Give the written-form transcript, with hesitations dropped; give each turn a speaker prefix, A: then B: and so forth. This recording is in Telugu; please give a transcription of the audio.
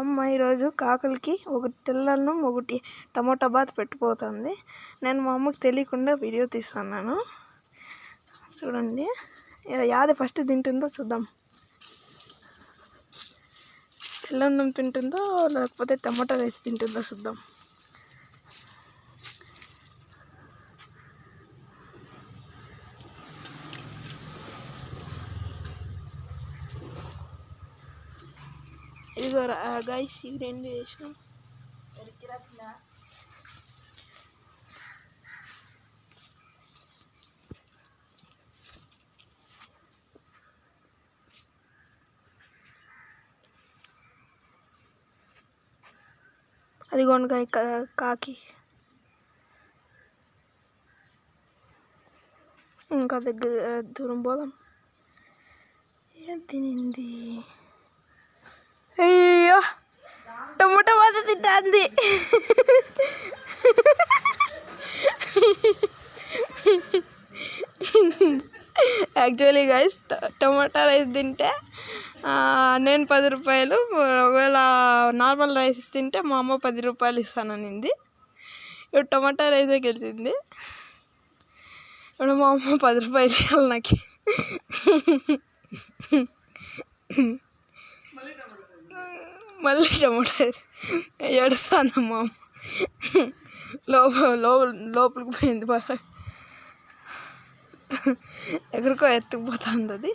A: అమ్మ ఈరోజు కాకులకి ఒకటి తెల్లన్నం ఒకటి టమోటా బాత్ పెట్టిపోతుంది. నేను మా అమ్మకి తెలియకుండా వీడియో తీస్తున్నాను. చూడండి, యాది ఫస్ట్ తింటుందో చూద్దాం. తెల్లన్నం తింటుందో లేకపోతే టమోటా రైస్ తింటుందో చూద్దాం. ఇదిగో గైస్, ఇవి రెండు చేసినాం. అదిగోండి కాకి ఇంకా దగ్గర దూరం పోదాం. ఏం తినింది? అయ్యో, టమోటా బాత తింటుంది. యాక్చువల్లీ గైస్, టమోటా రైస్ తింటే నేను 10 రూపాయలు, ఒకవేళ నార్మల్ రైస్ తింటే మా అమ్మ 10 రూపాయలు ఇస్తాననింది. ఇప్పుడు టమాటా రైసే గెలిచింది. ఇప్పుడు మా అమ్మ 10 రూపాయలు ఇవ్వాలి నాకు. మళ్ళీ టమాటా ఏడుస్తాను. మా అమ్మ లోపలికి పోయింది. ఎక్కడికో ఎత్తుకుపోతుంది అది.